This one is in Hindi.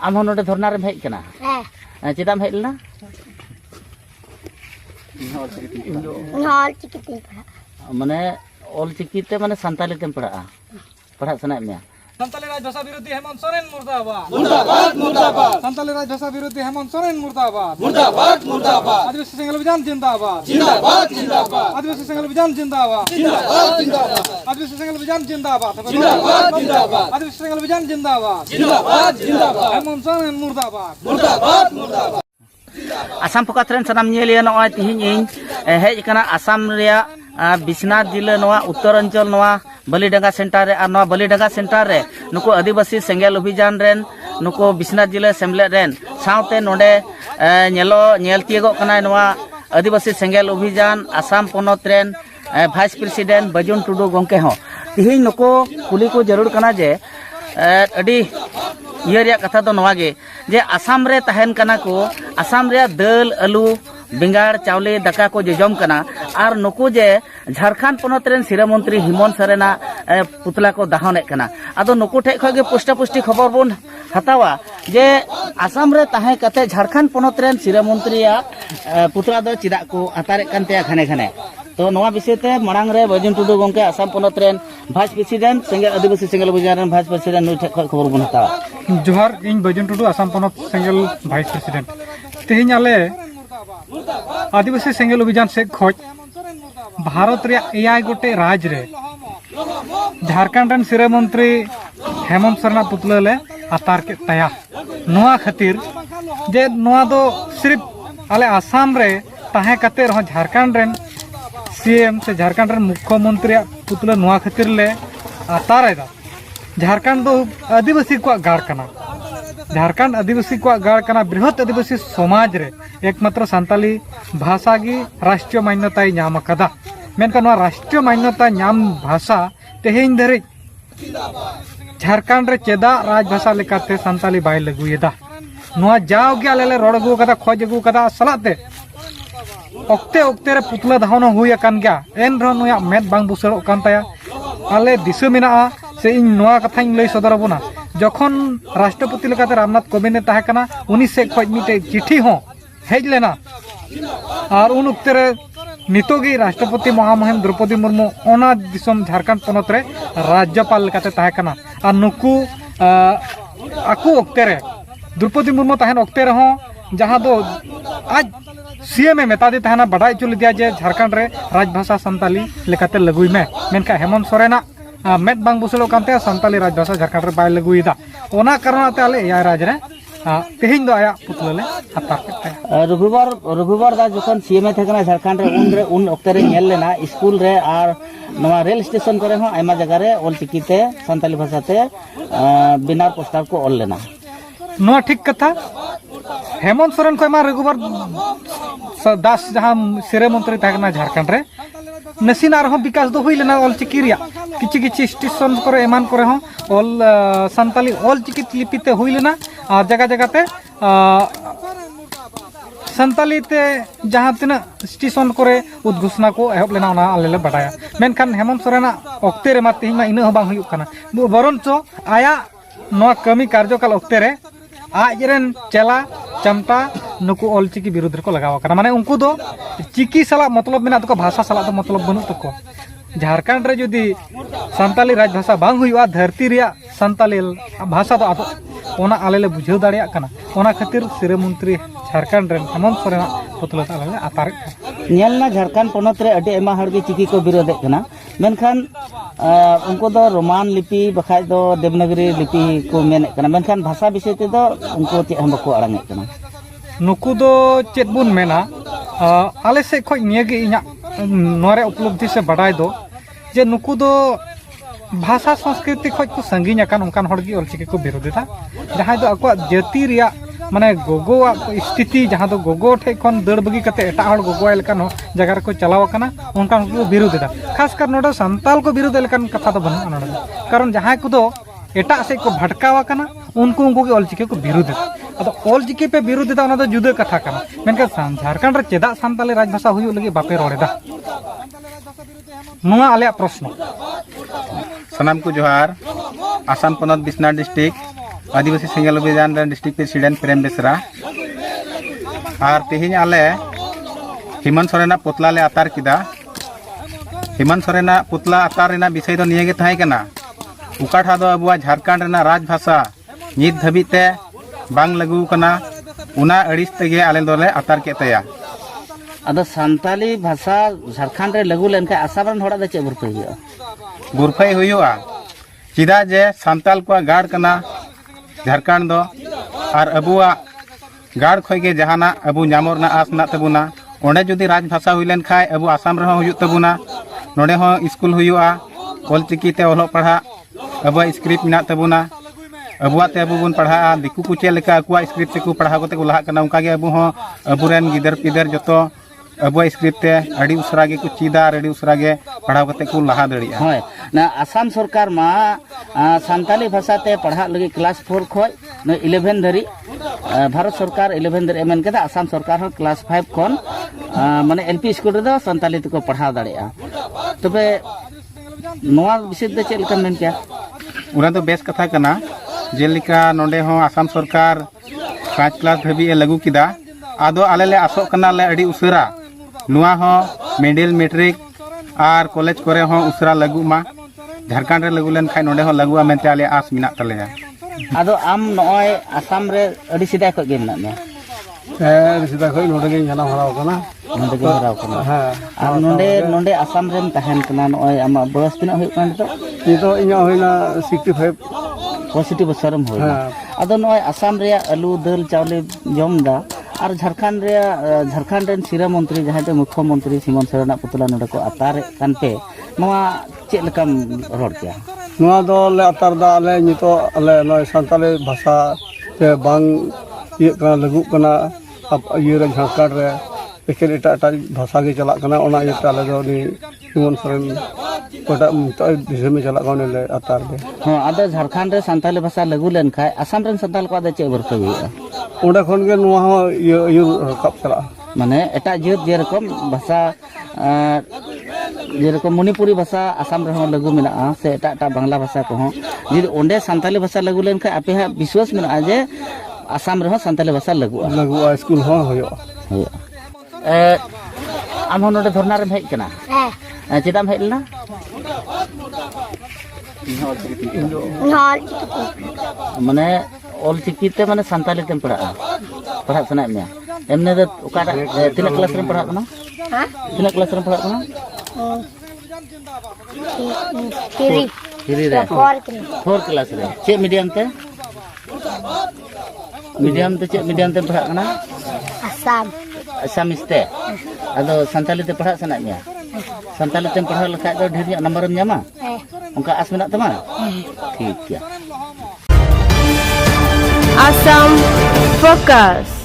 आम हो नोडे धरना रे हेज कना चेदाम हेज लेना माने ऑल चिकीते माने संताली तेम पढ़ा सना में संताली राज भाषा विरोधी हेमंत सोरेन मुर्दाबाद मुर्दाबाद मुर्दाबाद संताली राज भाषा विरोधी हेमंत सोरेन मुर्दाबाद मुर्दाबाद मुर्दाबाद आदिवासी संघ अभियान जिंदाबाद जिंदाबाद जिंदाबाद आदिवासी संघ अभियान जिंदाबाद जिंदाबाद जिंदाबाद आदिवासी संघ अभियान जिंदाबाद जिंदाबाद जिंदाबाद आदिवासी संघ अभियान जिंदाबाद जिंदाबाद जिंदाबाद हेमंत सोरेन मुर्दाबाद मुर्दाबाद मुर्दाबाद आसाम फोकास रेन सनाम नेलिया नय तिहिन इन हेज कना आसाम रिया बिश्वनाथ जिला नवा उत्तर अंचल नवा बलिडांगा सेंटर रे नवा बलिडांगा सेंटर रे नुको आदिवासी सेंगेल अभियान रेन नुको बिश्वनाथ जिला सेमले रेन साउते नोडे नेल तियगो कना नवा आदिवासी सेंगेल अभियान आसाम पोनत रेन वाइस प्रेसिडेंट बजुन टुडू गोंके हो तिहिन नुको कुली को जरूर कना जे अडी ये कथा तो नवा गे जे आसाम रे तहन कना को आसाम रे दाल आलू बेंगार चावले दाका को जजम कना और नुकु जे झारखंड पोनत रेन सिरा मंत्री हेमंत सोरेना पुतला को दाहने कना आदो नुकु ठे खगे पुष्टा पुष्टि खबर बन हतावा जे आसाम रे तहे कते झारखंड पोनत रेन सिरा मंत्री पुतला दो चिदा को अतारे कनते घने घने तो नवा विषय ते मरांग रे बजुन टुडू गोंके आसाम पोनत रेन वाइस प्रेसिडेंट सेंगेल आदिवासी सेंगेल अभियान रेन वाइस प्रेसिडेंट नु ठे खबर बन हतावा जोहार इन बजुन टुडू आसाम पोनत सेंगेल वाइस प्रेसिडेंट तेहिन आले आदिवासी सेंगेल अभियान से खोज भारत रे एआई गोटे राज रे झारखंड रेन सिरा मंत्री हेमंत सोरेन पुतला ले अतार के तया नोआ खातिर जे नोआ दो सिर्फ आले आसाम रे ताहे कते रह झारखंड रेन सीएम से झारखंड रेन मुख्यमंत्री पुतला नोआ खातिर ले अतार दा झारखंड दो आदिवासी को गाड़ कना झारखंड आदिवासी को गाड़ कना बृहत आदिवासी समाज रे एकमात्र संताली भाषा की राष्ट्रीय मान्यता नाम कदा मेनखान राष्ट्रीय मान्यता नाम भाषा तेहेन धरे झारखंड रे चेदा राजभाषा लेकाते संताली बाय लगुयेदा नोआ जावगे आले रोड अगु कदा खोज अगु कदा सलाते ओक्ते ओक्ते रे पुतला धावना हुई अकान गया एन रह नोया मेद बांग बुसड़ो कान ताया आले दिसो मेना से इन नोआ कथाኝ लई सदर बना जखन राष्ट्रपति लेकाते रामनाथ कोविंद ताहे कना उनी से खोज मिटे चिट्ठी हो हेज लेना और उन उक्ते रे नितोगी राष्ट्रपति महामहिम द्रौपदी मुर्मू ओना दिसम झारखंड पोनत रे राज्यपाल लेकाते ताहे कना और नुकु आकु उक्ते रे द्रौपदी मुर्मू ताहेन उक्ते रे हो जहां दो आज सीएम ए मेता दी ताहेना बडाई चुल दिया जे झारखंड रे राजभाषा संताली लेकाते लगुई में मेनका हेमंत सोरेना मेद बांग बुसलो कानते संताली राजभाषा झारखंड रे बाय लगुईदा ओना कारणते आले एआई राज रे तेहिन दो आया पुतला ले हतार करते रविवार दा जखन सीएम थे कना झारखंड रे उन ओक्ते रे नेल लेना स्कूल रे और नवा रेल स्टेशन करे हो आयमा जगह रे ऑल चिकीते संताली भाषाते बिनार पोस्टर को ऑल लेना नवा ठीक कथा हेमंत सोरेन को मा रविवार दास जहां सिरे मंत्री थे कना झारखंड रे नसीना रहो विकास दो हुई लेना ऑल चिकी रिया किछि किछि स्टेशन करे एमान करे हो ऑल संताली ऑल चिकी लिपिते हुई लेना और जगह जगह ते संताली ते जहां तिना स्टेशन करे उद्घोषणा को एहब लेना ओना आले ले बडाया मेनखान हेमंत सोरेना ओक्ते रे मा तिहिन मा इना बांग हुयुक काना बरनचो आया नोआ कमी कार्यकाल ओक्ते रे आजरेन चेला चमटा नुकु ऑल चिकी विरुद्ध को लगाव कना माने उनको दो चिकी सला मतलब मेना तो भाषा सला तो मतलब बनु तको झारखंड रे जदी संताली राजभाषा बांग हुआ धरती रिया संताली भाषा तो ओना आले ले बुझाव दाड़िया कना ओना खातिर सिरे मंत्री झारखंड रे हेमंत सोरेन पुतला आले आतार नेलना झारखंड पोनत रे अडे एमा हड़गे चिकी को विरोध कना मेनखान उनको दो रोमान लिपि बखाय दो देवनागरी लिपि को मेने कना मेनखान भाषा विषय ते दो उनको चे हम को अड़ांगे कना नुकु दो चेत बुन मेना आले से खोज नियगे इना नोरे उपलब्धि से बढ़ाई दो जे नुकु दो भाषा संस्कृति खोज को संगीन अकान उनकान हड़गी ऑल चिकी को विरोध था जहां दो अको जाति रिया माने गोगो स्थिति जहां दो गोगो ठे खन दड़ बगी कते एटा हड़ गोगो लेकान जगह को चलाव कना उनकान को विरोध था खासकर नोडो संताल को विरोध लेकान कथा तो बन नोडो कारण जहां को दो एटा से को भटकावा कना उनको उनको के ऑल चिकी को विरोध अदो ऑल चिकी पे विरोध दा ओना दो जुदा कथा कना मेनका झारखंड रे चेदा संताली राजभाषा हुयु लगी बापे रोडेदा नुआ आले प्रश्न सनाम को जोहार आसाम पोनत बिश्वनाथ डिस्ट्रिक्ट आदिवासी सेंगल अभियान डिस्ट्रिक्ट प्रेसिडेंट प्रेम बेसरा और तेहिं आले हेमंत सोरेना पुतला ले आतार किदा हेमंत सोरेना पुतला आतार रेना विषय दो निये गे थाहे कना उकाठा दो अबुआ झारखंड रेना राजभाषा नित धाबिते बांग लागू कना उना अड़िस तेगे आले दोले आतार के तया अदो संताली भाषा झारखंड रे लागू लेन का आसाम होड़ा द चे बुरफाई हुआ चिदा जे सांताल को गाड़ कना झारखंड दो और अबुआ गाड़ खोगे जहाना अबु नामोर ना आस ना तबुना ओंडे जुदी राजभाषा हुई लेन खाय अबु आसाम रहो हुयुग तबुना नोडे हो स्कूल हुआ ऑलचिकी ते ओलो पढ़ा अबु स्क्रिप्ट मिना तबुना अबुआ ते अबु बुन पढ़ा दिकु को चेलेका अकुआ स्क्रिप्ट से को पढ़ा कोते को लहा कना उनका गे अबु हो अबुरेन गिदर पिदर जतो अबुआ स्क्रिप्ट ते अड़ी उसरा गे को चीदा अड़ी उसरा गे पढ़ा कोते को लहा दड़िया होय ना आसाम सरकार मा संताली भाषा ते पढ़ा लगी क्लास 4 खय न 11 धरी भारत सरकार 11 धरी एमन केदा आसाम सरकार हो क्लास 5 खन माने एलपी स्कूल रे दो संताली ते को पढ़ा दड़िया तबे नोआ विषय दे चेल का मेन क्या उना तो बेस कथा कना जेलिका नोडे हो आसाम सरकार 5 क्लास धाबी ए लागू किदा आदो आले ले आसो कना ले अड़ी उसरा नुआ हो मिडिल मैट्रिक और कॉलेज करे हो उसरा लागू मा झारखंड रे लागू लेन खाय नोडे हो लागू मेनते आले आस मिना तलेया आदो आम नोय आसाम रे अड़ी सिदा को गे मिना ने सीधा खोई नोडे गे जाना हराव कना नोडे गे हराव कना हां नोडे नोडे आसाम रेम तहन कना नोय आमा बयस तिना होय कान तो तो इኛ होइना 65 पॉजिटिव बसरम होय आदो नोय आसाम रे आलू दाल चावले जमदा और झारखंड रे झारखंड रेन सिरा मंत्री जहां ते मुख्यमंत्री हेमंत सोरेन पुतला नोडे को आतार कान पे नोआ चेल लकम रोड क्या नोआ दो ले आतार दा ले नितो ले नोय संताली भाषा ते बांग ये कना लागू कना अब ये रे झारखंड रे एकेन एटा भाषा गे चला कना ओना ये ताले दो नि हेमंत सोरेन कोटा तो दिशा में चला कने ले आतार दे हां आदो झारखंड रे संताली भाषा लागू लेन खाय आसाम रेन संताल को आदे चे बरतो हुआ ओडा खन गे नोआ हो ये रकब चला माने एटा जेत जे रकम भाषा जे रकम मणिपुरी भाषा आसाम रे हो लागू मेना से एटा बांग्ला भाषा को हो जे ओंडे संताली भाषा लागू लेन खाय आपे हा विश्वास मेना जे आसाम रे हो संताली भाषा लागू स्कूल हो होयो आम नोडे धरना रे हेज कना हां चेदाम हेज लना माने ऑल चिकीते माने संताली तेम पढ़ा सना में एमने दो ओकाटा तिना क्लास रे पढ़ा कना हां तिना क्लास रे पढ़ा कना किरी रे 4 क्लास रे चे मीडियम ते चे मीडियम ते पढ़ा कना आसाम इस्ते अदो संताली ते पढ़ा सना में संताली तेम पढ़ा लखा दो ढेर नंबर एम ᱧᱟᱢᱟ उनका आस मेना तमा ठीक है Assam Focus.